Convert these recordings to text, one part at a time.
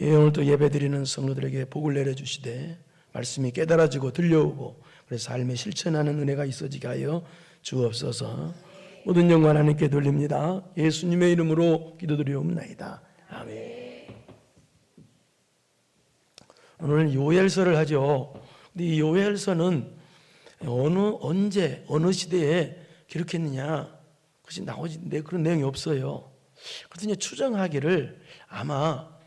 예, 오늘 또 예배드리는 성도들에게 복을 내려주시되 말씀이 깨달아지고 들려오고 그래서 삶에 실천하는 은혜가 있어지게 하여 주옵소서. 모든 영광 하나님께 돌립니다. 예수님의 이름으로 기도드리옵나이다. 아멘. 오늘 요엘서를 하죠. 근데 이 요엘서는 언제 어느 시대에 기록했느냐 그것이 나오는데 그런 내용이 없어요. 그래서 추정하기를 아마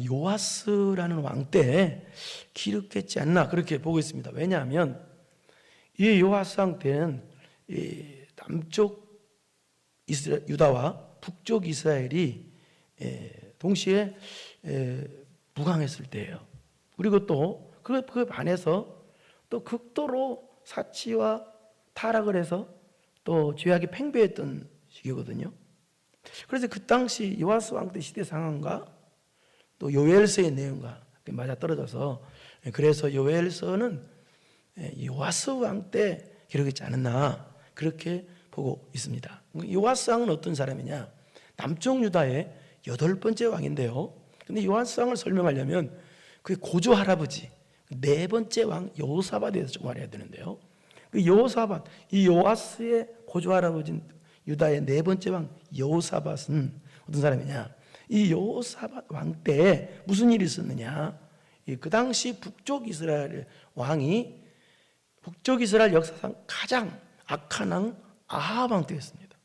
요아스라는 왕 때 기록했지 않나 그렇게 보고 있습니다. 왜냐하면 이 요아스 왕 때는 이 남쪽 유다와 북쪽 이스라엘이 동시에 무강했을 때예요. 그리고 또 그 반해서 또 극도로 사치와 타락을 해서 또 죄악이 팽배했던 시기거든요. 그래서 그 당시 요아스 왕 때 시대 상황과 또 요엘서의 내용과 맞아떨어져서 그래서 요엘서는 요아스 왕 때 기록했지 않았나 그렇게 보고 있습니다. 요아스 왕은 어떤 사람이냐? 남쪽 유다의 8번째 왕인데요. 근데 요아스 왕을 설명하려면 그 고조 할아버지 4번째 왕 여호사밧에 대해서 좀 말해야 되는데요. 그 여호사밧, 이 요아스의 고조 할아버지 유다의 4번째 왕 여호사밧은 어떤 사람이냐? 이 여호사밧 왕 때 무슨 일이 있었느냐? 그 당시 북쪽 이스라엘 왕이 북쪽 이스라엘 역사상 가장 악한 왕 아합 왕 때였습니다.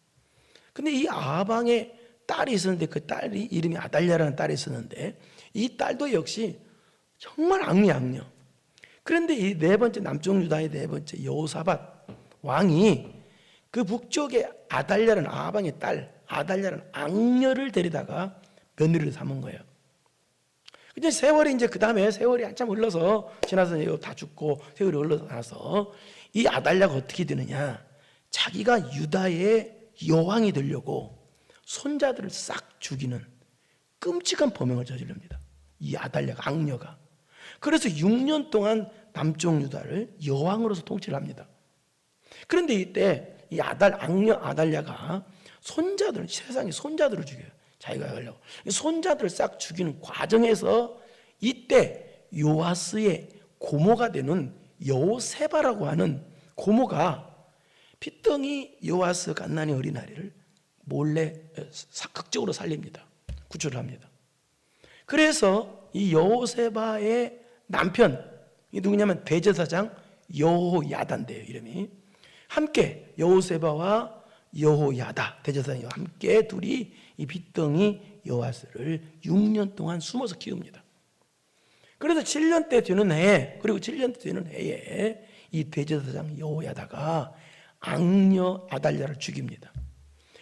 근데 이 아합 왕의 딸이 있었는데 그 딸이 이름이 아달랴라는 딸이 있었는데 이 딸도 역시 정말 악녀. 그런데 이 4번째 남쪽 유다의 4번째 여호사밧 왕이 그 북쪽의 아달랴라는 아합 왕의 딸 아달랴라는 악녀를 데리다가 며느리를 삼은 거예요. 근데 세월이 이제 그 다음에 세월이 한참 흘러서 지나서 다 죽고 세월이 흘러서 나서 이 아달랴가 어떻게 되느냐? 자기가 유다의 여왕이 되려고 손자들을 싹 죽이는 끔찍한 범행을 저지릅니다. 이 아달랴가 악녀가. 그래서 6년 동안 남쪽 유다를 여왕으로서 통치를 합니다. 그런데 이때 이 악녀 아달랴가 세상의 손자들을 죽여요. 자기가 하려고. 손자들을 싹 죽이는 과정에서 이때 요아스의 고모가 되는 여호세바라고 하는 고모가 핏덩이 요아스 갓난이 어린아이를 몰래 극적으로 살립니다. 구출을 합니다. 그래서 이 여호세바의 남편, 이 누구냐면 대제사장 여호야다인데요, 이름이. 함께 여호세바와 여호야다 대제사장이 함께 둘이 이 핏덩이 요아스를 6년 동안 숨어서 키웁니다. 그래서 7년째 되는 해에, 그리고 7년째 되는 해에 이 대제사장 여호야다가 악녀 아달랴를 죽입니다.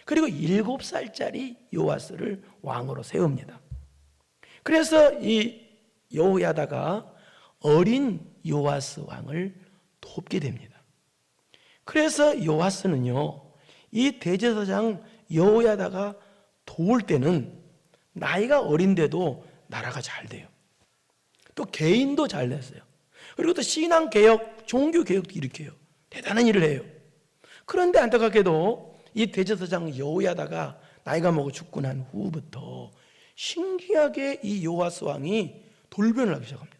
그리고 7살짜리 요아스를 왕으로 세웁니다. 그래서 이 여호야다가 어린 요아스 왕을 돕게 됩니다. 그래서 요아스는요, 이 대제사장 여호야다가 도울 때는 나이가 어린데도 나라가 잘 돼요. 또 개인도 잘 됐어요. 그리고 또 신앙개혁, 종교개혁도 일으켜요. 대단한 일을 해요. 그런데 안타깝게도 이 대제사장 여호야다가 나이가 먹어 죽고 난 후부터 신기하게 이 요아스 왕이 돌변을 하기 시작합니다.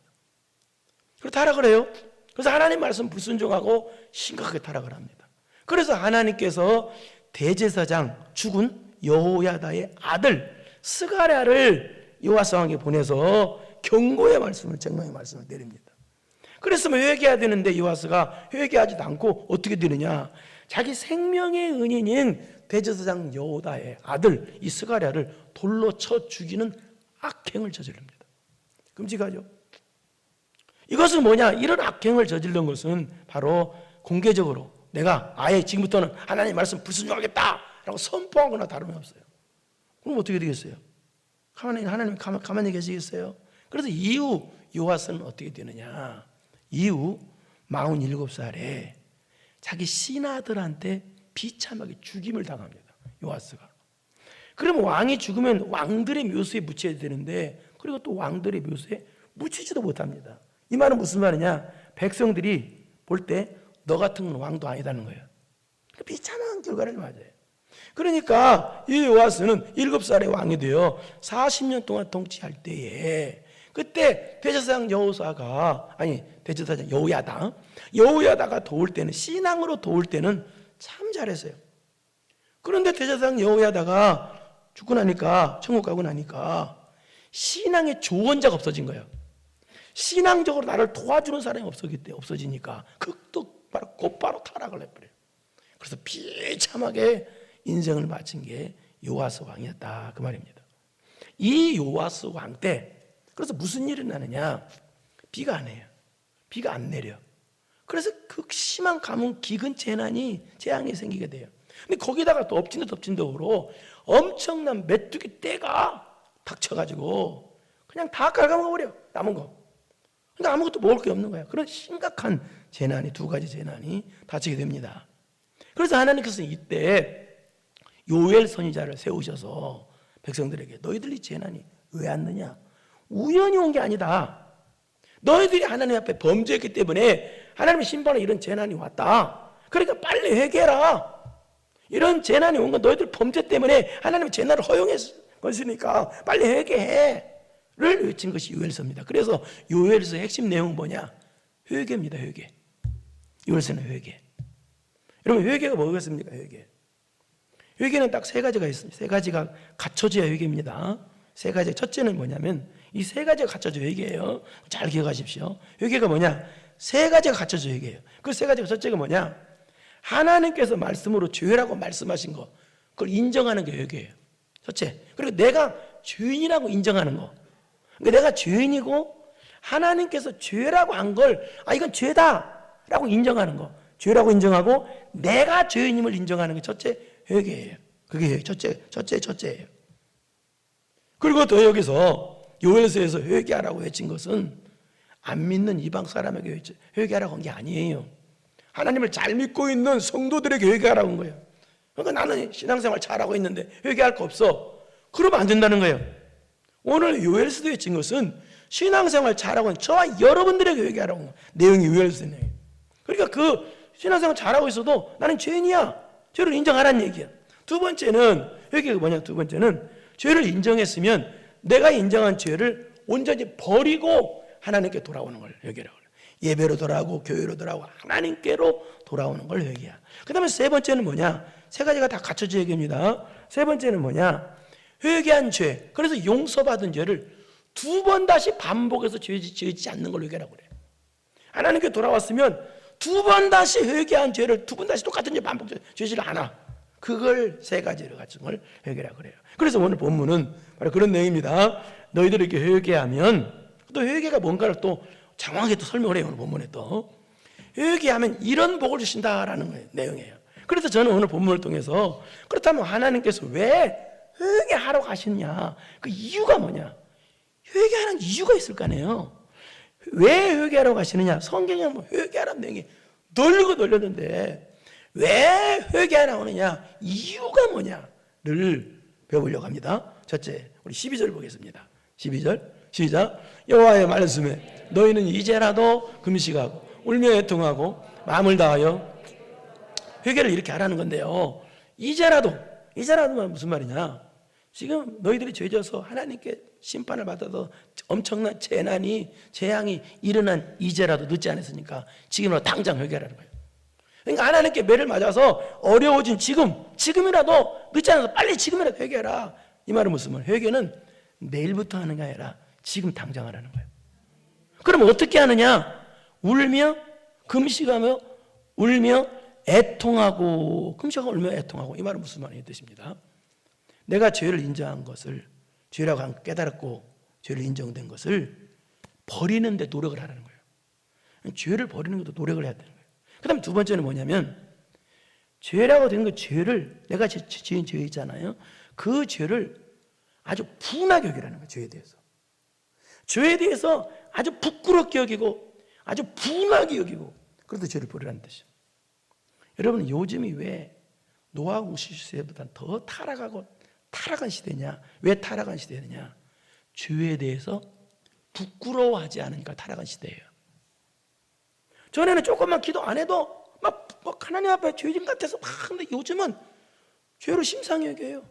그래서 타락을 해요. 그래서 하나님 말씀 불순종하고 심각하게 타락을 합니다. 그래서 하나님께서 대제사장 죽은 여호야다의 아들 스가랴를 요아스 왕에게 보내서 경고의 말씀을, 책망의 말씀을 내립니다. 그랬으면 회개해야 되는데 요아스가 회개하지도 않고 어떻게 되느냐? 자기 생명의 은인인 대제사장 여호다의 아들 이 스가랴를 돌로 쳐 죽이는 악행을 저지릅니다. 끔찍하죠? 이것은 뭐냐? 이런 악행을 저지른 것은 바로 공개적으로 내가 아예 지금부터는 하나님 말씀 불순종하겠다라고 선포한 거나 다름이 없어요. 그럼 어떻게 되겠어요? 하나님 가만히 계시겠어요? 그래서 이후 요아스는 어떻게 되느냐? 이후 47살에 자기 신하들한테 비참하게 죽임을 당합니다. 요아스가. 그러면 왕이 죽으면 왕들의 묘소에 묻혀야 되는데 그리고 또 왕들의 묘소에 묻히지도 못합니다. 이 말은 무슨 말이냐? 백성들이 볼 때 너 같은 건 왕도 아니다는 거예요. 비참한 결과를 맞아요. 그러니까 이 요아스는 7살의 왕이 되어 40년 동안 통치할 때에 그때 대제사장 여호야다가 도울 때는, 신앙으로 도울 때는 참 잘했어요. 그런데 대제사장 여호야다가 죽고 나니까, 천국 가고 나니까 신앙의 조언자가 없어진 거예요. 신앙적으로 나를 도와주는 사람이 없어지니까 곧바로 타락을 해버려요. 그래서 비참하게 인생을 마친 게 요아스 왕이었다, 그 말입니다. 이 요아스 왕 때 그래서 무슨 일이 나느냐? 비가 안 해요. 비가 안 내려. 그래서 극심한 가뭄, 기근, 재앙이 생기게 돼요. 근데 거기다가 또 엎친 데로 엄청난 메뚜기 떼가 닥쳐가지고 그냥 다 갉아먹어버려, 남은 거. 그러니까 아무것도 먹을 게 없는 거예요. 그런 심각한 재난이, 2가지 재난이 닥치게 됩니다. 그래서 하나님께서 이때 요엘 선지자를 세우셔서 백성들에게 너희들 이 재난이 왜 왔느냐? 우연히 온 게 아니다. 너희들이 하나님 앞에 범죄했기 때문에 하나님의 심판에 이런 재난이 왔다. 그러니까 빨리 회개해라. 이런 재난이 온 건 너희들 범죄 때문에 하나님의 재난을 허용했으니까 빨리 회개해 를 외친 것이 요엘서입니다. 그래서 요엘서의 핵심 내용은 뭐냐? 회개입니다. 회개. 요엘서는 회개. 여러분, 회개가 뭐겠습니까? 회개는 딱 3가지가 있습니다. 3가지가 갖춰져야 회개입니다. 3가지. 첫째는 뭐냐면 이 3가지가 갖춰져야 회개예요. 잘 기억하십시오. 회개가 뭐냐? 3가지가 갖춰져야 회개예요. 그 3가지가, 첫째가 뭐냐? 하나님께서 말씀으로 죄라고 말씀하신 거, 그걸 인정하는 게 회개예요. 첫째. 그리고 내가 죄인이라고 인정하는 거. 그러니까 내가 죄인이고 하나님께서 죄라고 한 걸 이건 죄다라고 인정하는 거. 죄라고 인정하고 내가 죄인임을 인정하는 게 첫째 회개예요. 그게 첫째예요. 그리고 또 여기서 요엘서에서 회개하라고 외친 것은 안 믿는 이방 사람에게 회개하라고 한 게 아니에요. 하나님을 잘 믿고 있는 성도들에게 회개하라고 한 거예요. 그러니까 나는 신앙생활 잘하고 있는데 회개할 거 없어. 그러면 안 된다는 거예요. 오늘 요엘서에 외친 것은 신앙생활 잘하고 있는 저와 여러분들에게 회개하라고 한 거예요. 내용이 요엘서의 내용이에요. 그러니까 그 신앙생활 잘하고 있어도 나는 죄인이야. 죄를 인정하라는 얘기야. 두 번째는, 회개가 뭐냐? 두 번째는 죄를 인정했으면 내가 인정한 죄를 온전히 버리고 하나님께 돌아오는 걸 회개라고 해요. 예배로 돌아오고 교회로 돌아오고 하나님께로 돌아오는 걸 회개야. 그 다음에 3번째는 뭐냐? 3가지가 다 갖춰져 얘기합니다. 3번째는 뭐냐? 회개한 죄, 그래서 용서받은 죄를 2번 다시 반복해서 지지 않는 걸 회개라고 그래요. 하나님께 돌아왔으면 2번 다시 회개한 죄를 2번 다시 똑같은 죄 반복되지 않아. 그걸 3가지를 갖춘 걸 회개라고 그래요. 그래서 오늘 본문은 바로 그런 내용입니다. 너희들에게 회개하면, 또 회개가 뭔가를 또 장황하게 또 설명을 해요. 오늘 본문에 또 회개하면 이런 복을 주신다라는 거예요. 내용이에요. 그래서 저는 오늘 본문을 통해서 그렇다면 하나님께서 왜 회개하라고 하시느냐, 그 이유가 뭐냐? 회개하는 이유가 있을 거 아니에요. 왜 회개하라고 하시느냐? 성경에 뭐 회개하라는 내용이 널리고 널렸는데 왜 회개하라고 하느냐? 이유가 뭐냐를 배워보려고 합니다. 첫째, 우리 12절 보겠습니다. 12절 시작. 여호와의 말씀에 너희는 이제라도 금식하고 울며 애통하고 마음을 다하여 회개를 이렇게 하라는 건데요. 이제라도는 무슨 말이냐? 지금 너희들이 죄져서 하나님께 심판을 받아서 엄청난 재앙이 일어난 이제라도 늦지 않았으니까 지금이라도 당장 회개하라는 거예요. 그러니까 하나님께 매를 맞아서 어려워진 지금이라도 늦지 않아서 빨리 지금이라도 회개하라. 이 말은 무슨 말? 회개는 내일부터 하는 게 아니라 지금 당장 하라는 거예요. 그럼 어떻게 하느냐? 울며 금식하며 울며 애통하고, 금식하고 울며 애통하고, 이 말은 무슨 말이 뜻입니다. 내가 죄를 인정한 것을, 죄라고 깨달았고 죄를 인정된 것을 버리는데 노력을 하라는 거예요. 죄를 버리는 것도 노력을 해야 되는 거예요. 그 다음에 2번째는 뭐냐면, 죄라고 되는 그 죄를, 내가 지은 죄 있잖아요. 그 죄를 아주 분하게 여기라는 거예요. 죄에 대해서 아주 부끄럽게 여기고 아주 분하게 여기고, 그래도 죄를 버리라는 뜻이에요. 여러분, 요즘이 왜 노아 시대보다 더 타락한 시대냐? 왜 타락한 시대냐? 죄에 대해서 부끄러워하지 않으니까 타락한 시대예요. 전에는 조금만 기도 안 해도 막 하나님 앞에 죄진 같아서 막, 근데 요즘은 죄로 심상히 여겨요.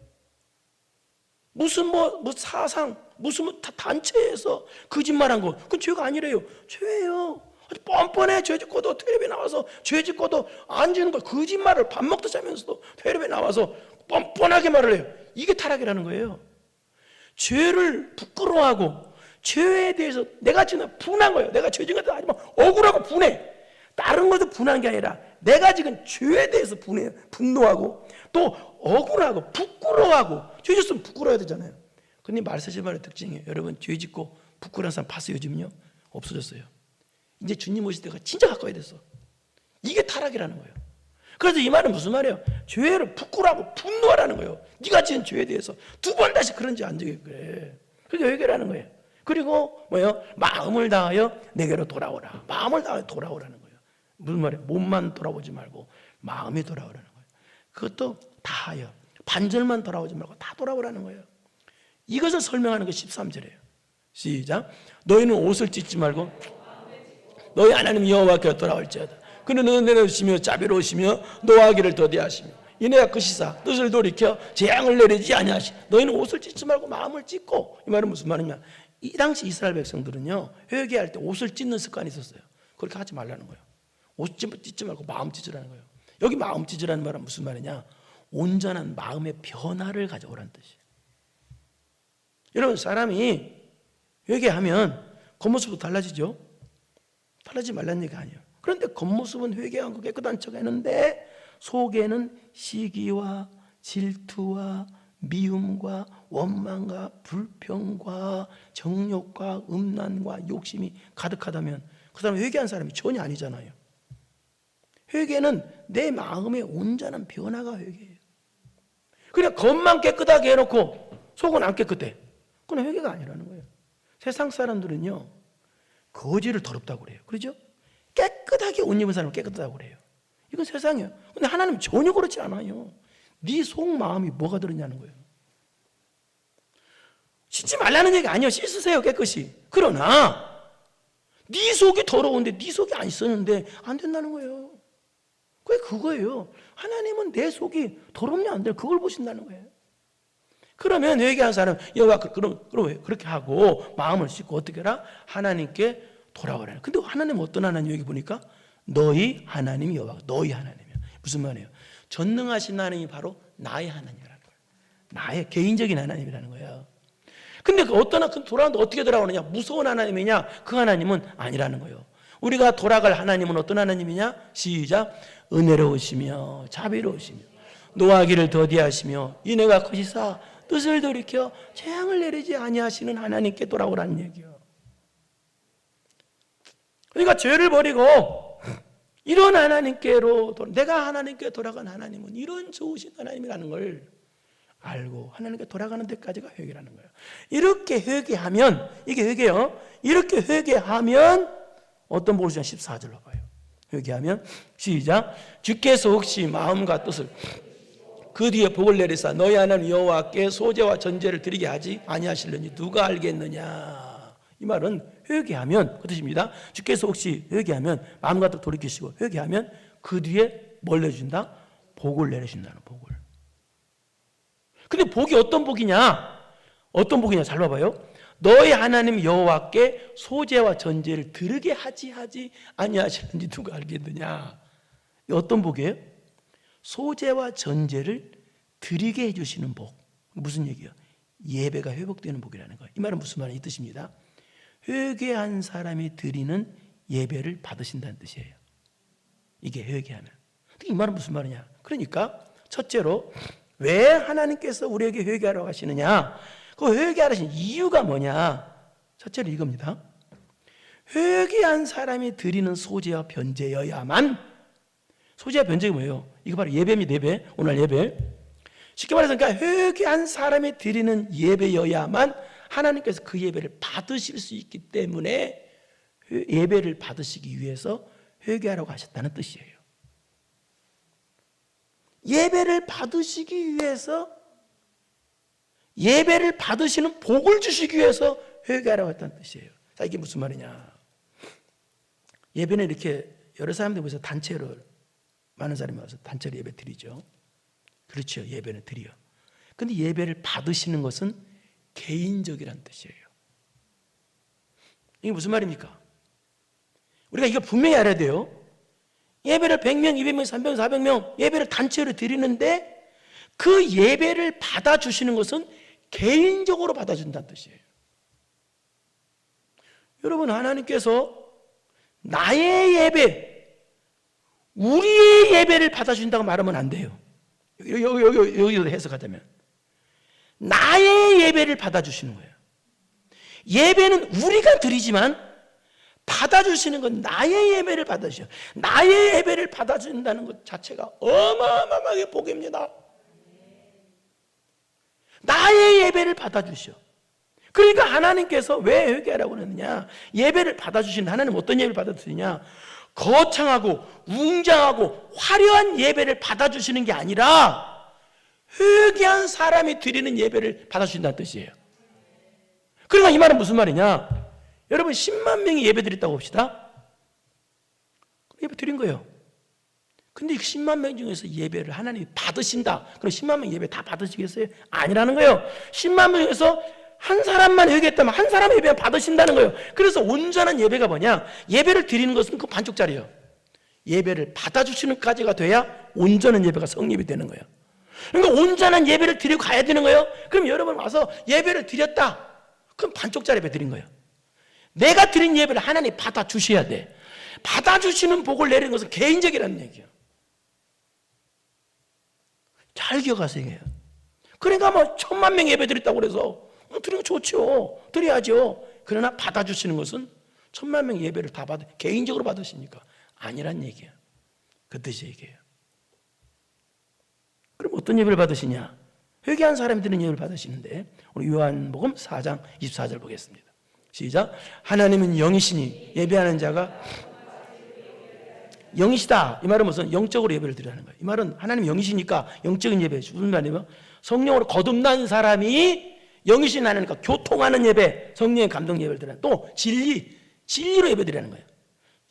무슨 사상, 무슨 단체에서 거짓말한 거, 그건 죄가 아니래요. 죄예요. 아주 뻔뻔해. 죄 짓고도 텔레비에 나와서 죄 짓고도 안 지는 거, 거짓말을 밥 먹다 자면서도 텔레비에 나와서 뻔뻔하게 말을 해요. 이게 타락이라는 거예요. 죄를 부끄러워하고 죄에 대해서 내가 지금 분한 거예요. 내가 죄 짓는 것도 아니면 억울하고 분해. 다른 것도 분한 게 아니라 내가 지금 죄에 대해서 분노하고 또 억울하고 부끄러워하고. 죄 짓으면 부끄러워야 되잖아요. 근데 말세제말의 특징이에요. 여러분, 죄 짓고 부끄러운 사람 봤어요? 요즘요? 없어졌어요. 이제 주님 오실 때가 진짜 가까이 됐어. 이게 타락이라는 거예요. 그래서 이 말은 무슨 말이에요? 죄를 부끄러워하고 분노하라는 거예요. 네가 지은 죄에 대해서 두 번 다시 그런지 안 되게 그래. 그게 회개라는 거예요. 그리고 뭐예요? 마음을 다하여 내게로 돌아오라. 마음을 다하여 돌아오라는 거예요. 무슨 말이에요? 몸만 돌아오지 말고 마음이 돌아오라는 거예요. 그것도 다하여, 반절만 돌아오지 말고 다 돌아오라는 거예요. 이것을 설명하는 게 13절이에요. 시작. 너희는 옷을 찢지 말고 너희 하나님 여호와께 돌아올지어다. 그는 은혜로우시며 자비로우시며 노하기를 더디하시며 이내가 끝이사 뜻을 돌이켜 재앙을 내리지 아니하시. 너희는 옷을 찢지 말고 마음을 찢고. 이 말은 무슨 말이냐? 이 당시 이스라엘 백성들은요, 회개할 때 옷을 찢는 습관이 있었어요. 그렇게 하지 말라는 거예요. 옷 찢지 말고 마음 찢으라는 거예요. 여기 마음 찢으라는 말은 무슨 말이냐? 온전한 마음의 변화를 가져오라는 뜻이에요. 여러분, 사람이 회개하면 겉모습도 달라지죠? 달라지지 말라는 얘기가 아니에요. 그런데 겉모습은 회개하고 깨끗한 척 했는데 속에는 시기와 질투와 미움과 원망과 불평과 정욕과 음란과 욕심이 가득하다면 그 사람은 회개한 사람이 전혀 아니잖아요. 회개는 내 마음의 온전한 변화가 회개예요. 그냥 겉만 깨끗하게 해놓고 속은 안 깨끗해. 그건 회개가 아니라는 거예요. 세상 사람들은요, 거지를 더럽다고 그래요. 그렇죠? 깨끗하게 옷 입은 사람은 깨끗하다고 그래요. 이건 세상이에요. 근데 하나님은 전혀 그렇지 않아요. 네 속마음이 뭐가 들었냐는 거예요. 씻지 말라는 얘기 아니에요. 씻으세요, 깨끗이. 그러나 네 속이 더러운데 네 속이 안 씻었는데 안 된다는 거예요. 그게 그거예요. 하나님은 내 속이 더럽냐 안 되냐 그걸 보신다는 거예요. 그러면 회개한 사람, 여호와 그럼 그렇게 하고 마음을 씻고 어떻게 해라? 하나님께 돌아오라. 근데 하나님은 어떤 하나님? 여기 보니까 너희 하나님이 여호와, 너희 하나님이야. 무슨 말이에요? 전능하신 하나님이 바로 나의 하나님이라는 거예요. 나의 개인적인 하나님이라는 거예요. 근데 돌아오는데 어떻게 돌아오느냐? 무서운 하나님이냐? 그 하나님은 아니라는 거예요. 우리가 돌아갈 하나님은 어떤 하나님이냐? 시작. 은혜로우시며 자비로우시며 노하기를 더디하시며 인애가 크시사 뜻을 돌이켜 재앙을 내리지 아니하시는 하나님께 돌아오라는 얘기예요. 그러니까 죄를 버리고 이런 하나님께로 내가 하나님께 돌아간 하나님은 이런 좋으신 하나님이라는 걸 알고 하나님께 돌아가는 데까지가 회개라는 거예요. 이렇게 회개하면, 이게 회개요. 이렇게 회개하면 어떤 복을 주냐? 14절로 봐요. 회개하면 시작. 주께서 혹시 마음과 뜻을 그 뒤에 복을 내리사 너희 하나님 여호와께 소제와 전제를 드리게 하지 아니하실려니 누가 알겠느냐. 이 말은 회개하면 그 뜻입니다. 주께서 혹시 회개하면 마음과 뜻 돌이키시고 회개하면 그 뒤에 뭘 내준다? 복을 내리신다는 복을. 근데 복이 어떤 복이냐? 어떤 복이냐? 잘 봐봐요. 너희 하나님 여호와께 소제와 전제를 드리게 하지 아니하실는지 누가 알겠느냐? 어떤 복이에요? 소제와 전제를 드리게 해주시는 복. 무슨 얘기예요? 예배가 회복되는 복이라는 거예요. 이 말은 무슨 말이냐? 이 뜻입니다. 회개한 사람이 드리는 예배를 받으신다는 뜻이에요. 이게 회개하면. 이 말은 무슨 말이냐? 그러니까 첫째로 왜 하나님께서 우리에게 회개하라고 하시느냐? 그 회개하라신 이유가 뭐냐? 첫째로 이겁니다. 회개한 사람이 드리는 소제와 변제여야만. 소제와 변제가 뭐예요? 이거 바로 예배입니다. 예배. 오늘 예배. 쉽게 말해서 그러니까 회개한 사람이 드리는 예배여야만 하나님께서 그 예배를 받으실 수 있기 때문에 예배를 받으시기 위해서 회개하라고 하셨다는 뜻이에요. 예배를 받으시기 위해서, 예배를 받으시는 복을 주시기 위해서 회개하라고 했다는 뜻이에요. 자, 이게 무슨 말이냐? 예배는 이렇게 여러 사람들 모여서 단체로, 많은 사람이 와서 단체로 예배 드리죠. 그렇죠. 예배는 드려. 근데 예배를 받으시는 것은 개인적이란 뜻이에요. 이게 무슨 말입니까? 우리가 이거 분명히 알아야 돼요. 예배를 100명, 200명, 300명, 400명 예배를 단체로 드리는데 그 예배를 받아주시는 것은 개인적으로 받아준다는 뜻이에요. 여러분, 하나님께서 나의 예배, 우리의 예배를 받아준다고 말하면 안 돼요. 여기도 해석하자면 나의 예배를 받아주시는 거예요. 예배는 우리가 드리지만 받아주시는 건 나의 예배를 받아주셔요. 나의 예배를 받아준다는 것 자체가 어마어마하게 복입니다. 나의 예배를 받아주셔. 그러니까 하나님께서 왜 회개하라고 그러느냐? 예배를 받아주시는 하나님 어떤 예배를 받아주시냐? 거창하고 웅장하고 화려한 예배를 받아주시는 게 아니라 회개한 사람이 드리는 예배를 받아주신다는 뜻이에요. 그러니까 이 말은 무슨 말이냐? 여러분 10만 명이 예배 드렸다고 봅시다. 예배 드린 거예요. 근데 10만 명 중에서 예배를 하나님이 받으신다. 그럼 10만 명 예배 다 받으시겠어요? 아니라는 거예요. 10만 명 중에서 한 사람만 회개했다면 한 사람 예배 받으신다는 거예요. 그래서 온전한 예배가 뭐냐? 예배를 드리는 것은 그 반쪽짜리예요. 예배를 받아주시는 까지가 돼야 온전한 예배가 성립이 되는 거예요. 그러니까 온전한 예배를 드리고 가야 되는 거예요. 그럼 여러분 와서 예배를 드렸다. 그럼 반쪽짜리 예배 드린 거예요. 내가 드린 예배를 하나님 받아주셔야 돼. 받아주시는 복을 내리는 것은 개인적이라는 얘기예요. 잘 기억하세요. 그러니까 뭐 1000만 명 예배 드렸다고 그래서 드리는 거 좋죠. 드려야죠. 그러나 받아주시는 것은 1000만 명 예배를 다 개인적으로 받으시니까 아니란 얘기예요. 그 뜻이 얘기예요. 그럼 어떤 예배를 받으시냐? 회개한 사람이 드리는 예배를 받으시는데 우리 요한복음 4장 24절 보겠습니다. 시작. 하나님은 영이시니 예배하는 자가 영이시다. 이 말은 무슨 영적으로 예배를 드리라는 거예요. 이 말은 하나님 영이시니까 영적인 예배. 무슨 말이면 성령으로 거듭난 사람이 영이신 하나님과 교통하는 예배, 성령의 감동 예배를 드리는 또 진리로 예배 드리라는 거예요.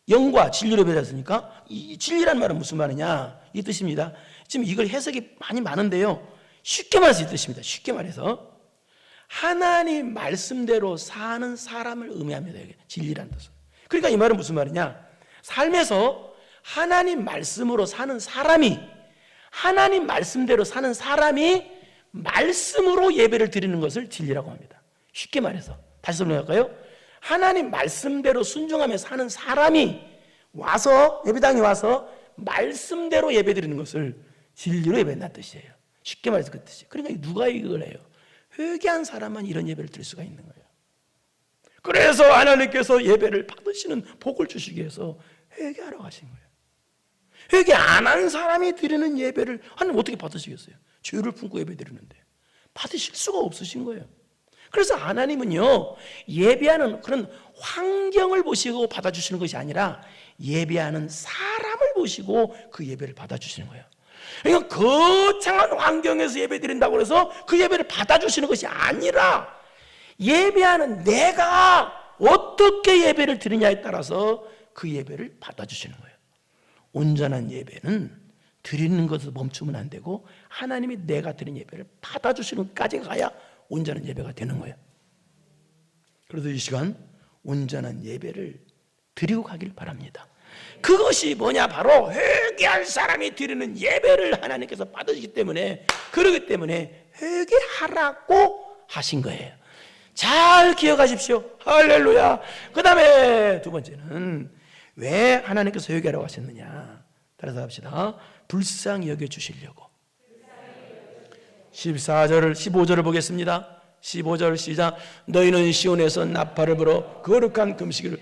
영과 진리로 예배 드렸으니까 이 진리라는 말은 무슨 말이냐? 이 뜻입니다. 지금 이걸 해석이 많이 많은데요. 쉽게 말해서 이 뜻입니다. 쉽게 말해서 하나님 말씀대로 사는 사람을 의미합니다. 진리라는 뜻은. 그러니까 이 말은 무슨 말이냐? 삶에서 하나님 말씀으로 사는 사람이 하나님 말씀대로 사는 사람이 말씀으로 예배를 드리는 것을 진리라고 합니다. 쉽게 말해서 다시 설명할까요? 하나님 말씀대로 순종하며 사는 사람이 와서 예배당에 와서 말씀대로 예배 드리는 것을 진리로 예배한다는 뜻이에요. 쉽게 말해서 그 뜻이에요. 그러니까 누가 이걸 해요? 회개한 사람만 이런 예배를 드릴 수가 있는 거예요. 그래서 하나님께서 예배를 받으시는 복을 주시기 위해서 회개하라고 하신 거예요. 회개 안 한 사람이 드리는 예배를 하나님 어떻게 받으시겠어요? 죄를 품고 예배 드리는데 받으실 수가 없으신 거예요. 그래서 하나님은요, 예배하는 그런 환경을 보시고 받아주시는 것이 아니라 예배하는 사람을 보시고 그 예배를 받아주시는 거예요. 그러니까 거창한 환경에서 예배 드린다고 해서 그 예배를 받아주시는 것이 아니라 예배하는 내가 어떻게 예배를 드리냐에 따라서 그 예배를 받아주시는 거예요. 온전한 예배는 드리는 것에서 멈추면 안 되고 하나님이 내가 드린 예배를 받아주시는 것까지 가야 온전한 예배가 되는 거예요. 그래서 이 시간 온전한 예배를 드리고 가길 바랍니다. 그것이 뭐냐? 바로 회개할 사람이 드리는 예배를 하나님께서 받으시기 때문에, 그러기 때문에 회개하라고 하신 거예요. 잘 기억하십시오. 할렐루야. 그 다음에 두 번째는 왜 하나님께서 회개하라고 하셨느냐? 따라서 합시다. 불쌍히 여겨주시려고. 15절을 보겠습니다. 15절 시작. 너희는 시온에서 나팔을 불어 거룩한 금식을.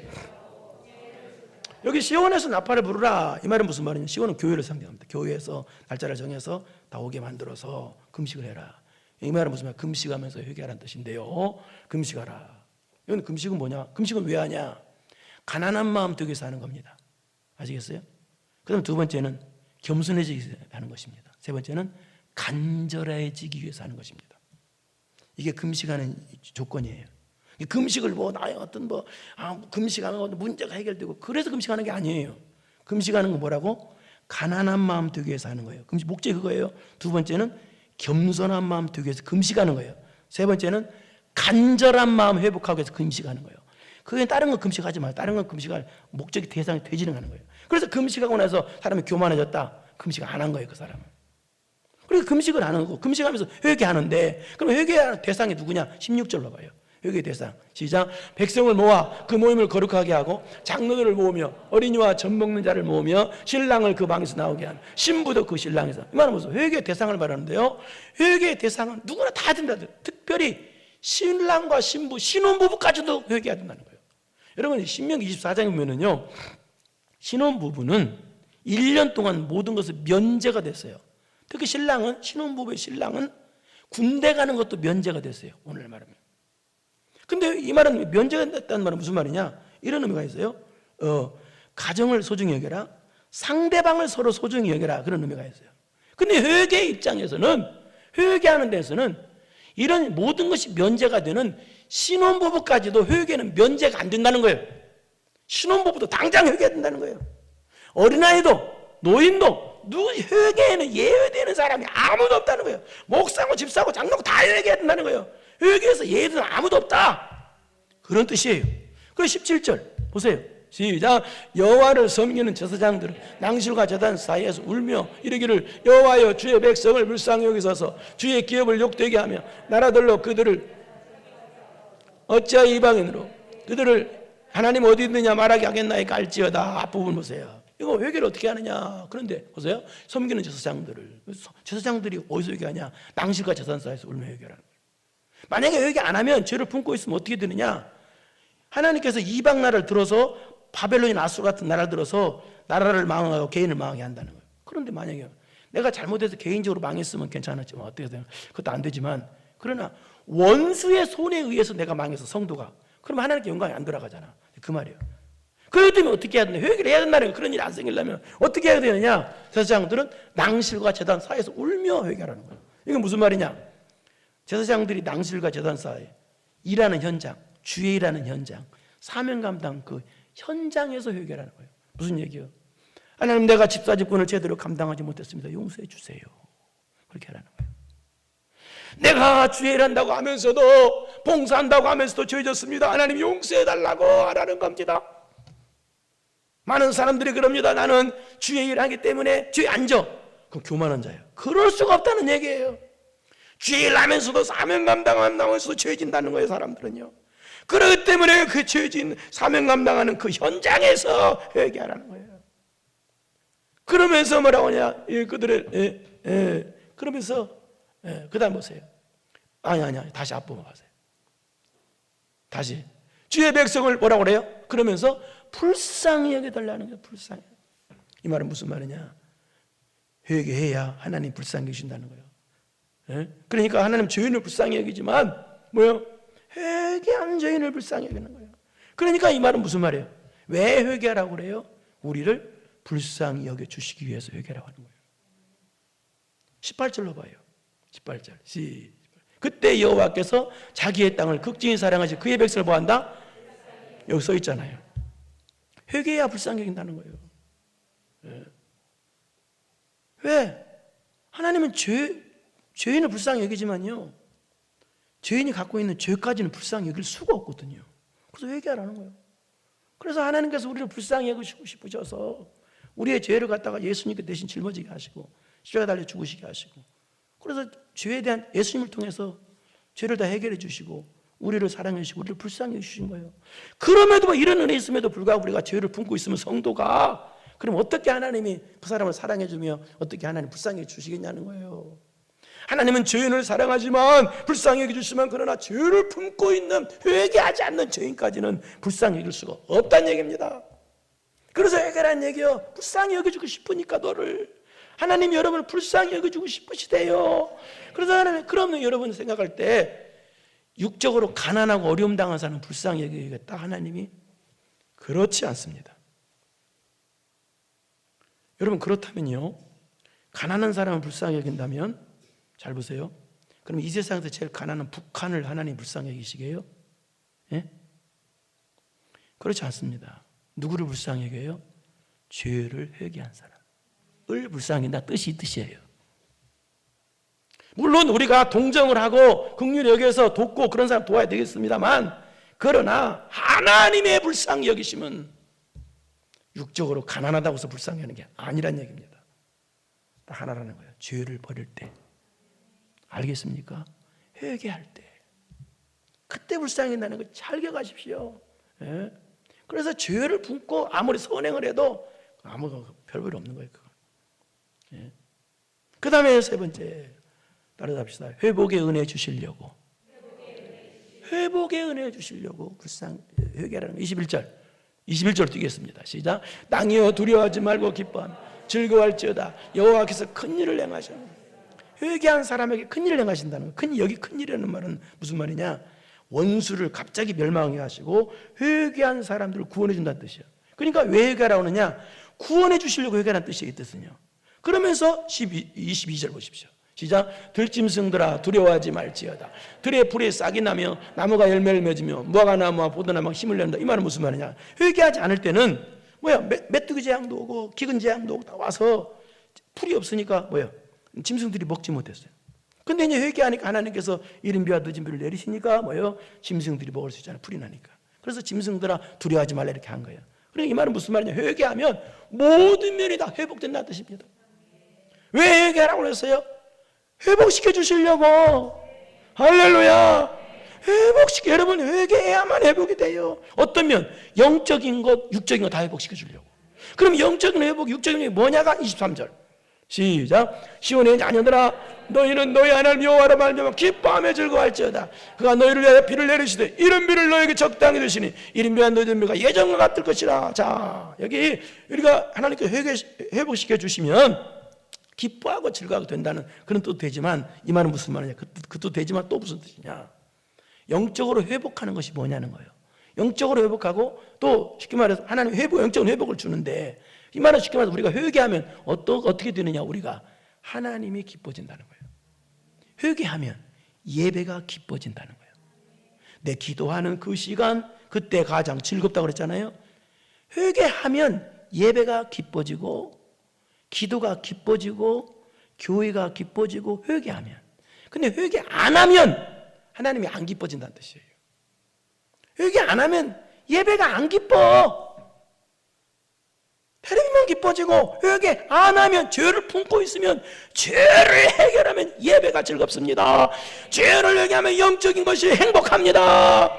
여기 시온에서 나팔을 부르라. 이 말은 무슨 말이냐? 시온은 교회를 상징합니다. 교회에서 날짜를 정해서 다 오게 만들어서 금식을 해라. 이 말은 무슨 말? 금식하면서 회개하라는 뜻인데요. 금식하라. 이건 금식은 뭐냐? 금식은 왜 하냐? 가난한 마음 되기 위해서 하는 겁니다. 아시겠어요? 그 다음 두 번째는 겸손해지기 위해서 하는 것입니다. 세 번째는 간절해지기 위해서 하는 것입니다. 이게 금식하는 조건이에요. 금식을 나의 어떤 금식하면 문제가 해결되고 그래서 금식하는 게 아니에요. 금식하는 건 뭐라고? 가난한 마음 되기 위해서 하는 거예요. 금식 목적이 그거예요. 두 번째는 겸손한 마음 되기 위해서 금식하는 거예요. 세 번째는 간절한 마음 회복하기 위해서 금식하는 거예요. 그게 다른 건 금식하지 마요. 다른 건 금식할 목적이 대상이 되지는 않는 거예요. 그래서 금식하고 나서 사람이 교만해졌다. 금식 안 한 거예요, 그 사람은. 그래서 금식을 안 하고 금식하면서 회개하는데, 그럼 회개할 대상이 누구냐? 16절로 봐요. 회개 대상. 시작. 백성을 모아 그 모임을 거룩하게 하고 장로들을 모으며 어린이와 젖 먹는 자를 모으며 신랑을 그 방에서 나오게 하는 신부도 그 신랑에서. 이 말은 무슨 회개 대상을 말하는데요. 회개 대상은 누구나 다 된다. 특별히 신랑과 신부, 신혼부부까지도 회개해야 된다는 거예요. 여러분 신명기 24장에 보면은요, 신혼부부는 1년 동안 모든 것을 면제가 됐어요. 특히 신랑은, 신혼부부의 신랑은 군대 가는 것도 면제가 됐어요. 오늘 말하면. 근데 이 말은 면제가 됐다는 말은 무슨 말이냐? 이런 의미가 있어요. 가정을 소중히 여겨라. 상대방을 서로 소중히 여겨라. 그런 의미가 있어요. 근데 회개의 입장에서는, 회개하는 데서는 이런 모든 것이 면제가 되는 신혼부부까지도 회개는 면제가 안 된다는 거예요. 신혼부부도 당장 회개해야 된다는 거예요. 어린아이도, 노인도, 회개에는 예외되는 사람이 아무도 없다는 거예요. 목사고 집사고 장로고 다 회개해야 된다는 거예요. 회개해서 예외는 아무도 없다. 그런 뜻이에요. 그래서 17절 보세요. 시작. 여호와를 섬기는 제사장들은 낭실과 제단 사이에서 울며 이르기를 여호와여 주의 백성을 불쌍히 여기소서. 주의 기업을 욕되게 하며 나라들로 그들을 어찌하여 이방인으로 그들을 하나님 어디 있느냐 말하게 하겠나이까 할지어다. 앞부분 보세요. 이거 회개를 어떻게 하느냐. 그런데 보세요. 섬기는 제사장들이 어디서 회개하냐? 낭실과 제단 사이에서 울며 회개하는 거예요. 만약에 회개 안 하면 죄를 품고 있으면 어떻게 되느냐? 하나님께서 이방 나라를 들어서 바벨론이 아수르 같은 나라를 들어서 나라를 망하고 개인을 망하게 한다는 거예요. 그런데 만약에 내가 잘못해서 개인적으로 망했으면 괜찮았지만 어떻게 되나? 그것도 안 되지만, 그러나 원수의 손에 의해서 내가 망해서 성도가, 그러면 하나님께 영광이 안 돌아가잖아. 그 말이에요. 그렇기 때문에 어떻게 해야 되냐? 회개를 해야 된다는 거예요. 그런 일이 안 생기려면 어떻게 해야 되느냐? 제사장들은 낭실과 제단 사이에서 울며 회개하라는 거예요. 이건 무슨 말이냐? 제사장들이 낭실과 제단 사이 일하는 현장, 주의 일하는 현장, 사명 감당 그 현장에서 회개하는 거예요. 무슨 얘기예요? 하나님, 내가 집사 집권을 제대로 감당하지 못했습니다. 용서해 주세요. 그렇게 하라는 거예요. 내가 주의 일한다고 하면서도, 봉사한다고 하면서도 죄졌습니다. 하나님 용서해 달라고 하라는 겁니다. 많은 사람들이 그럽니다. 나는 주의 일을 하기 때문에 죄 안 져. 그럼 교만한 자예요. 그럴 수가 없다는 얘기예요. 주의 일 하면서도 사명 감당하면서도 죄진다는 거예요. 사람들은요. 그렇기 때문에 그 죄진 사명 감당하는 그 현장에서 회개하라는 거예요. 그러면서 뭐라고 하냐? 그러면서 그 다음 보세요. 아니 다시 앞부분 가세요. 다시 주의 백성을 뭐라고 그래요? 그러면서 불쌍히 여겨달라는 거예요. 불쌍히. 이 말은 무슨 말이냐? 회개해야 하나님 불쌍히 여기신다는 거예요. 그러니까 하나님 죄인을 불쌍히 여기지만 뭐요? 회개한 죄인을 불쌍히 여기는 거예요. 그러니까 이 말은 무슨 말이에요? 왜 회개하라고 그래요? 우리를 불쌍히 여겨주시기 위해서 회개하라고 하는 거예요. 18절로 봐요. 18절 시작. 그때 여호와께서 자기의 땅을 극진히 사랑하시 그의 백성을 보한다. 여기 써 있잖아요. 회개해야 불쌍히 여긴다는 거예요. 왜? 하나님은 죄인을 불쌍히 여기지만요, 죄인이 갖고 있는 죄까지는 불쌍히 여길 수가 없거든요. 그래서 회개하라는 거예요. 그래서 하나님께서 우리를 불쌍히 여기시고 싶으셔서 우리의 죄를 갖다가 예수님께 대신 짊어지게 하시고 십자가 달려 죽으시게 하시고, 그래서 죄에 대한 예수님을 통해서 죄를 다 해결해 주시고 우리를 사랑해 주시고 우리를 불쌍히 해주신 거예요. 그럼에도 이런 은혜 있음에도 불구하고 우리가 죄를 품고 있으면 성도가, 그럼 어떻게 하나님이 그 사람을 사랑해 주며 어떻게 하나님 불쌍히 해 주시겠냐는 거예요. 하나님은 죄인을 사랑하지만 불쌍히 여겨주시면, 그러나 죄를 품고 있는 회개하지 않는 죄인까지는 불쌍히 여길 수가 없다는 얘기입니다. 그래서 회개라는 얘기요, 불쌍히 여겨주고 싶으니까 너를 하나님이 여러분을 불쌍히 여겨주고 싶으시대요. 그래서 하나님, 그러면 여러분 생각할 때 육적으로 가난하고 어려움 당한 사람은 불쌍히 여기겠다 하나님이? 그렇지 않습니다. 여러분 그렇다면요, 가난한 사람을 불쌍히 여긴다면, 잘 보세요. 그럼 이 세상에서 제일 가난한 북한을 하나님 불쌍히 여기시게요? 예? 그렇지 않습니다. 누구를 불쌍히 여겨요? 죄를 회개한 사람. 불쌍히 여긴다 뜻이 이 뜻이에요. 물론 우리가 동정을 하고 긍휼히 여겨서 돕고 그런 사람 도와야 되겠습니다만, 그러나 하나님의 불쌍히 여기심은 육적으로 가난하다고 해서 불쌍히 하는 게 아니란 얘기입니다. 딱 하나라는 거예요. 죄를 버릴 때, 알겠습니까? 회개할 때, 그때 불쌍히 한다는 거 잘 기억하십시오. 예? 그래서 죄를 품고 아무리 선행을 해도 아무 별볼이 없는 거예요. 예? 그 다음에 세 번째, 따라잡시다. 회복의 은혜 주시려고. 회복의 은혜 주시려고 회개라는 거. 21절 뛰겠습니다. 시작. 땅이여 두려워하지 말고 기뻐하며 즐거워할지어다 여호와께서 큰 일을 행하셨네. 회개한 사람에게 큰 일을 행하신다는 거. 여기 큰 일이라는 말은 무슨 말이냐? 원수를 갑자기 멸망하게 하시고 회개한 사람들을 구원해 준다는 뜻이에요. 그러니까 왜 회개하라고 하느냐? 구원해 주시려고 회개하는 뜻이에요. 이 뜻은요. 그러면서 22절 보십시오. 시작. 들짐승들아 두려워하지 말지어다. 들의 풀이 싹이 나며 나무가 열매를 맺으며 무화과나무와 포도나무가 힘을 낸다. 이 말은 무슨 말이냐? 회개하지 않을 때는 메뚜기 재앙도 오고 기근 재앙도 오고 다 와서 풀이 없으니까 짐승들이 먹지 못했어요. 근데 이제 회개하니까 하나님께서 이른 비와 늦은 비를 내리시니까 짐승들이 먹을 수 있잖아요. 풀이 나니까. 그래서 짐승들아 두려워하지 말라 이렇게 한 거예요. 그러니까 이 말은 무슨 말이냐? 회개하면 모든 면이 다 회복된다는 뜻입니다. 왜 회개하라고 그랬어요? 회복시켜 주시려고. 할렐루야. 여러분 회개해야만 회복이 돼요. 어떤 면? 영적인 것, 육적인 것 다 회복시켜 주려고. 그럼 영적인 회복, 육적인 회복이 뭐냐가 23절. 시작. 시온의 자녀들아 너희는 너희 하나님 여호와로 말미암아 기뻐하며 즐거워할지어다. 그가 너희를 위하여 비를 내리시되 이른 비를 너희에게 적당히 주시니 이른 비와 늦은 비가 예전과 같을 것이라. 자, 여기 우리가 하나님께 회복시켜 주시면 기뻐하고 즐거워하고 된다는 그런 뜻도 되지만, 이 말은 무슨 말이냐? 그 뜻도 되지만 또 무슨 뜻이냐? 영적으로 회복하는 것이 뭐냐는 거예요. 영적으로 회복하고 또 쉽게 말해서 하나님 영적인 회복을 주는데, 이 말은 쉽게 말해서 우리가 회개하면 어떻게 되느냐? 우리가 하나님이 기뻐진다는 거예요. 회개하면 예배가 기뻐진다는 거예요. 내 기도하는 그 시간, 그때 가장 즐겁다고 그랬잖아요. 회개하면 예배가 기뻐지고 기도가 기뻐지고 교회가 기뻐지고 회개하면. 근데 회개 안 하면 하나님이 안 기뻐진다는 뜻이에요. 회개 안 하면 예배가 안 기뻐. 텔레비만 기뻐지고 회개 안 하면, 죄를 품고 있으면, 죄를 해결하면 예배가 즐겁습니다. 죄를 회개하면 영적인 것이 행복합니다.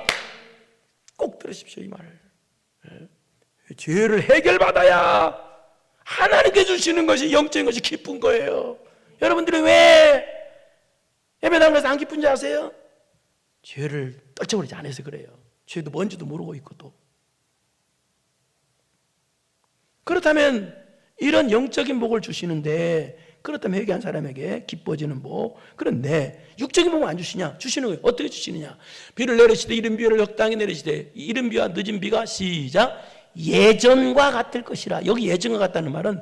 꼭 들으십시오, 이 말을. 죄를 해결받아야 하나님께 주시는 것이 영적인 것이 기쁜 거예요. 여러분들은 왜 예배당에서 안 기쁜지 아세요? 죄를 떨쳐버리지 않아서 그래요. 죄도 뭔지도 모르고 있고. 또 그렇다면 이런 영적인 복을 주시는데, 그렇다면 회개한 사람에게 기뻐지는 복, 그런데 육적인 복은 안 주시냐? 주시는 거예요. 어떻게 주시느냐? 비를 내리시되 이른 비를 적당히 내리시되 이른 비와 늦은 비가 시작 예전과 같을 것이라. 여기 예전과 같다는 말은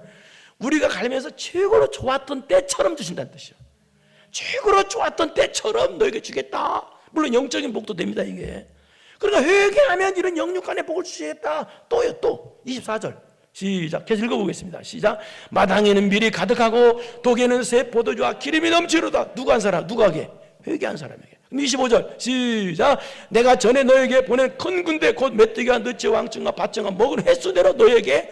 우리가 갈면서 최고로 좋았던 때처럼 주신다는 뜻이에요. 최고로 좋았던 때처럼 너에게 주겠다. 물론 영적인 복도 됩니다, 이게. 그러니까 회개하면 이런 영육간의 복을 주시겠다. 또요, 또 24절 시작. 계속 읽어보겠습니다. 시작. 마당에는 밀이 가득하고 독에는 새 포도주와 기름이 넘치로다. 누가 한 사람? 누가에게? 회개한 사람에게. 25절 시작. 내가 전에 너에게 보낸 큰 군대 곧 메뚜기와 느치 왕증과 밭정과 먹은 횟수대로 너에게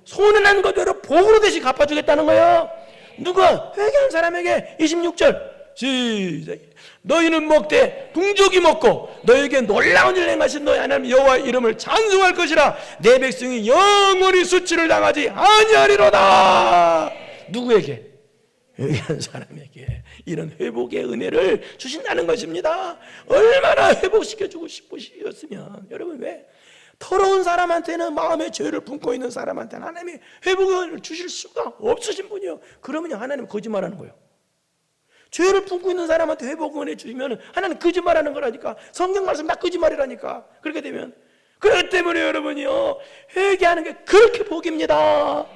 손해난 것대로 복으로 대신 갚아주겠다는 거예요. 누가? 회개한 사람에게. 26절 시작. 너희는 먹되 풍족이 먹고 너에게 놀라운 일을 행하신 너희 하나님 여호와의 이름을 찬송할 것이라. 내 백성이 영원히 수치를 당하지 아니하리로다. 누구에게? 회개한 사람에게 이런 회복의 은혜를 주신다는 것입니다. 얼마나 회복시켜주고 싶으셨으면. 여러분, 왜 더러운 사람한테는, 마음의 죄를 품고 있는 사람한테는 하나님이 회복의 은혜를 주실 수가 없으신 분이요. 그러면 하나님 거짓말하는 거예요. 죄를 품고 있는 사람한테 회복의 은혜 주시면 하나님 거짓말하는 거라니까. 성경 말씀 다 거짓말이라니까. 그렇게 되면, 그렇기 때문에 여러분이요, 회개하는 게 그렇게 복입니다.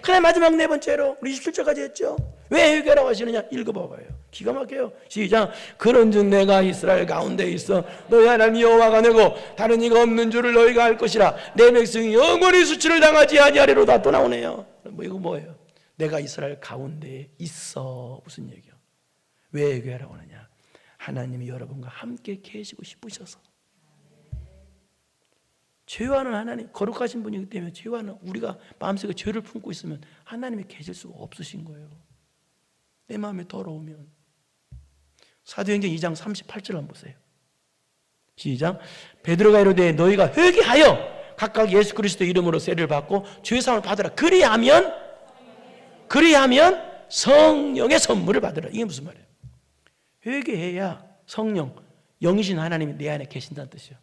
그래, 마지막 네 번째로 우리 27절까지 했죠. 왜 회개라고 하시느냐? 읽어봐봐요. 기가 막혀요. 시작. 그런즉 내가 이스라엘 가운데 있어 너희 하나님 여호와가 내고 다른 이가 없는 줄을 너희가 알 것이라. 내 백성이 영원히 수치를 당하지 아니하리로다. 또 나오네요. 이거 뭐예요? 내가 이스라엘 가운데 있어. 무슨 얘기야? 왜 회개하라고 하느냐? 하나님이 여러분과 함께 계시고 싶으셔서. 죄와는 하나님, 거룩하신 분이기 때문에 죄와는 우리가 마음속에 죄를 품고 있으면 하나님이 계실 수가 없으신 거예요. 내 마음이 더러우면. 사도행전 2장 38절 한번 보세요. 시작. 베드로가 이르되 너희가 회개하여 각각 예수 그리스도 이름으로 세례를 받고 죄사함을 받으라. 그리하면 성령의 선물을 받으라. 이게 무슨 말이에요? 회개해야 성령, 영이신 하나님이 내 안에 계신다는 뜻이에요.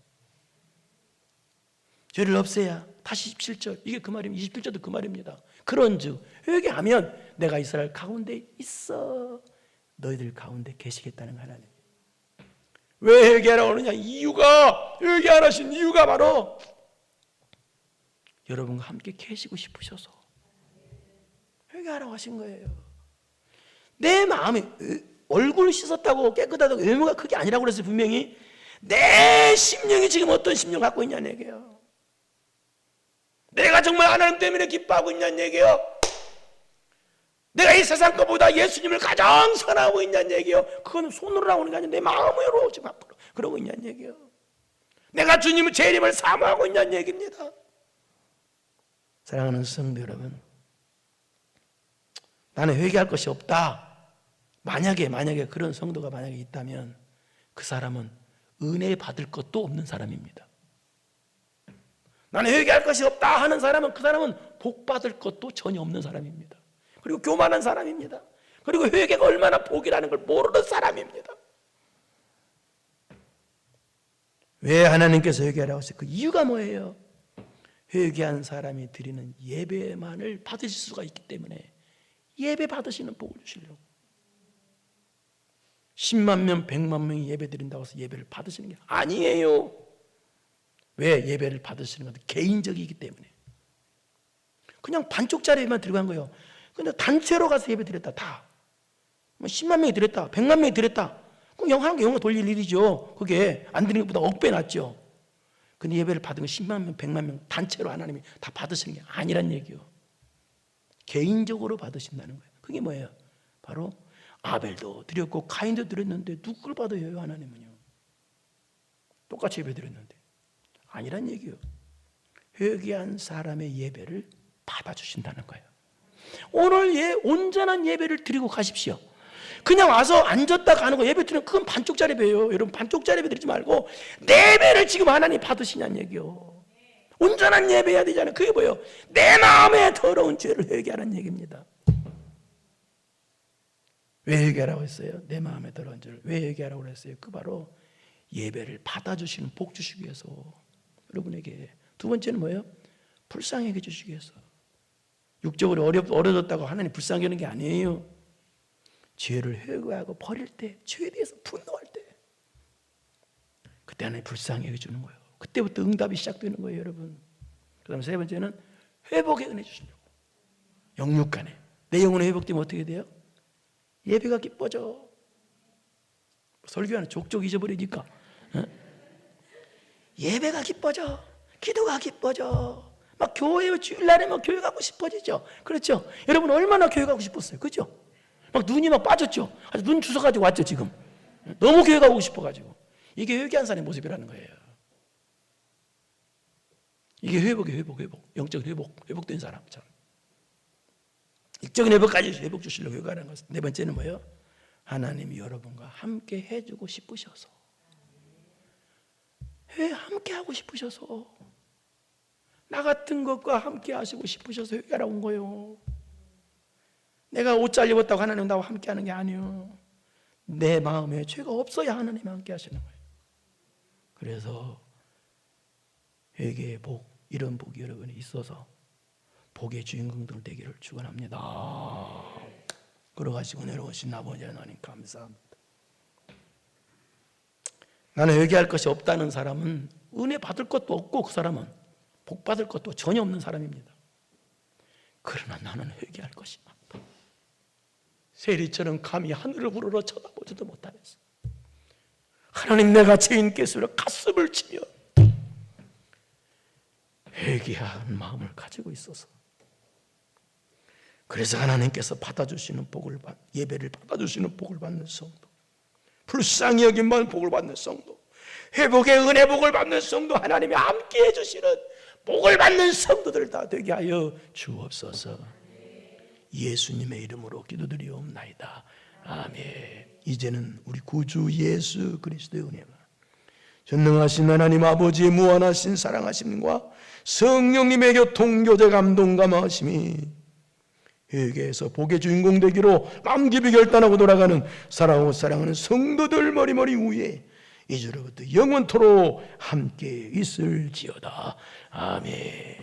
죄를 없애야. 다시 17절. 이게 그 말입니다. 27절도 그 말입니다. 그런즉 회개하면 내가 이스라엘 가운데 있어 너희들 가운데 계시겠다는 거 하나님. 왜 회개하라고 하느냐? 이유가, 회개하라신 이유가 바로 여러분과 함께 계시고 싶으셔서 회개하라고 하신 거예요. 내 마음이 얼굴 씻었다고 깨끗하다고 외모가 그게 아니라고 그랬어요. 분명히 내 심령이 지금 어떤 심령 갖고 있냐는 얘기예요. 내가 정말 하나님 때문에 기뻐하고 있냐는 얘기예요. 내가 이 세상 것보다 예수님을 가장 사랑하고 있냐는 얘기예요. 그건 손으로 나오는 게 아니라 내 마음으로 지금 앞으로 그러고 있냐는 얘기예요. 내가 주님을 재림을 사모하고 있냐는 얘기입니다. 사랑하는 성도 여러분, 나는 회개할 것이 없다. 만약에 그런 성도가 만약에 있다면 그 사람은 은혜 받을 것도 없는 사람입니다. 나는 회개할 것이 없다 하는 사람은 그 사람은 복 받을 것도 전혀 없는 사람입니다. 그리고 교만한 사람입니다. 그리고 회개가 얼마나 복이라는 걸 모르는 사람입니다. 왜 하나님께서 회개하라고 하세요? 그 이유가 뭐예요? 회개한 사람이 드리는 예배만을 받으실 수가 있기 때문에 예배 받으시는 복을 주시려고. 10만 명, 100만 명이 예배 드린다고 해서 예배를 받으시는 게 아니에요. 왜 예배를 받으시는 것도 개인적이기 때문에. 그냥 반쪽짜리 예배만 들고 간 거예요. 근데 단체로 가서 예배 드렸다, 다. 10만 명이 드렸다, 100만 명이 드렸다. 그럼 영화 돌릴 일이죠. 그게 안 드리는 것보다 억배 낫죠. 근데 예배를 받은 건 10만 명, 100만 명 단체로 하나님이 다 받으시는 게 아니란 얘기예요. 개인적으로 받으신다는 거예요. 그게 뭐예요? 바로 아벨도 드렸고 가인도 드렸는데 누굴 받아요, 하나님은요? 똑같이 예배 드렸는데. 아니란 얘기예요. 회개한 사람의 예배를 받아주신다는 거예요. 오늘 온전한 예배를 드리고 가십시오. 그냥 와서 앉았다 가는 거 예배 드리면 그건 반쪽짜리 예배예요. 여러분 반쪽짜리 예배 드리지 말고 내 예배를 지금 하나님 받으시냐는 얘기요. 온전한 예배해야 되잖아요. 그게 뭐예요? 내 마음에 더러운 죄를 회개하라는 얘기입니다. 왜 회개하라고 했어요? 내 마음에 더러운 죄를 왜 회개하라고 했어요? 그 바로 예배를 받아주시는 복 주시기 위해서. 여러분에게. 두 번째는 뭐예요? 불쌍하게 주시기 위해서. 육적으로 어려졌다고 하나님 불쌍하게 하는 게 아니에요. 죄를 회개하고 버릴 때, 죄에 대해서 분노할 때, 그때 하나님 불쌍하게 해주는 거예요. 그때부터 응답이 시작되는 거예요, 여러분. 그 다음 세 번째는 회복의 은혜 주시려고. 영육간에. 내 영혼의 회복되면 어떻게 돼요? 예배가 기뻐져. 설교하는 족족 잊어버리니까. 예배가 기뻐져. 기도가 기뻐져. 막 교회 주일날에 막 교회 가고 싶어지죠. 그렇죠? 여러분 얼마나 교회 가고 싶었어요, 그죠? 막 눈이 막 빠졌죠. 아주 눈 주워가지고 왔죠 지금. 너무 교회 가고 싶어가지고. 이게 회개한 사람의 모습이라는 거예요. 이게 회복. 영적 회복된 사람처럼. 육적인 회복까지 회복 주시려고 회개하는 것. 네 번째는 뭐예요? 하나님이 여러분과 함께 해주고 싶으셔서. 함께 하고 싶으셔서. 나 같은 것과 함께 하시고 싶으셔서 회개하라고 온 거예요. 내가 옷 잘 입었다고 하나님 나와 함께 하는 게 아니에요. 내 마음에 죄가 없어야 하나님이 함께 하시는 거예요. 그래서 회개의 복, 이런 복이 여러분이 있어서 복의 주인공들 되기를 축원합니다. 걸어가시고 내려오신 아버지 하나님 감사합니다. 나는 회개할 것이 없다는 사람은 은혜 받을 것도 없고 그 사람은 복 받을 것도 전혀 없는 사람입니다. 그러나 나는 회개할 것이 많다. 세리처럼 감히 하늘을 우러러 쳐다보지도 못하면서 하나님 내가 죄인 깨수로 가슴을 치며 회개한 마음을 가지고 있어서 그래서 하나님께서 받아주시는 예배를 받아주시는 복을 받는 성도, 불쌍히 여김만 복을 받는 성도, 회복의 은혜 복을 받는 성도, 하나님이 함께 해주시는 복을 받는 성도들 다 되게 하여 주옵소서. 예수님의 이름으로 기도드리옵나이다. 아멘. 이제는 우리 구주 예수 그리스도의 은혜와 전능하신 하나님 아버지의 무한하신 사랑하심과 성령님의 교통, 교제, 감동, 감화하심이 회개에서 복의 주인공 되기로 마음 깊이 결단하고 돌아가는 사랑하고 사랑하는 성도들 머리머리 위에 이제로부터 영원토록 함께 있을지어다. 아멘.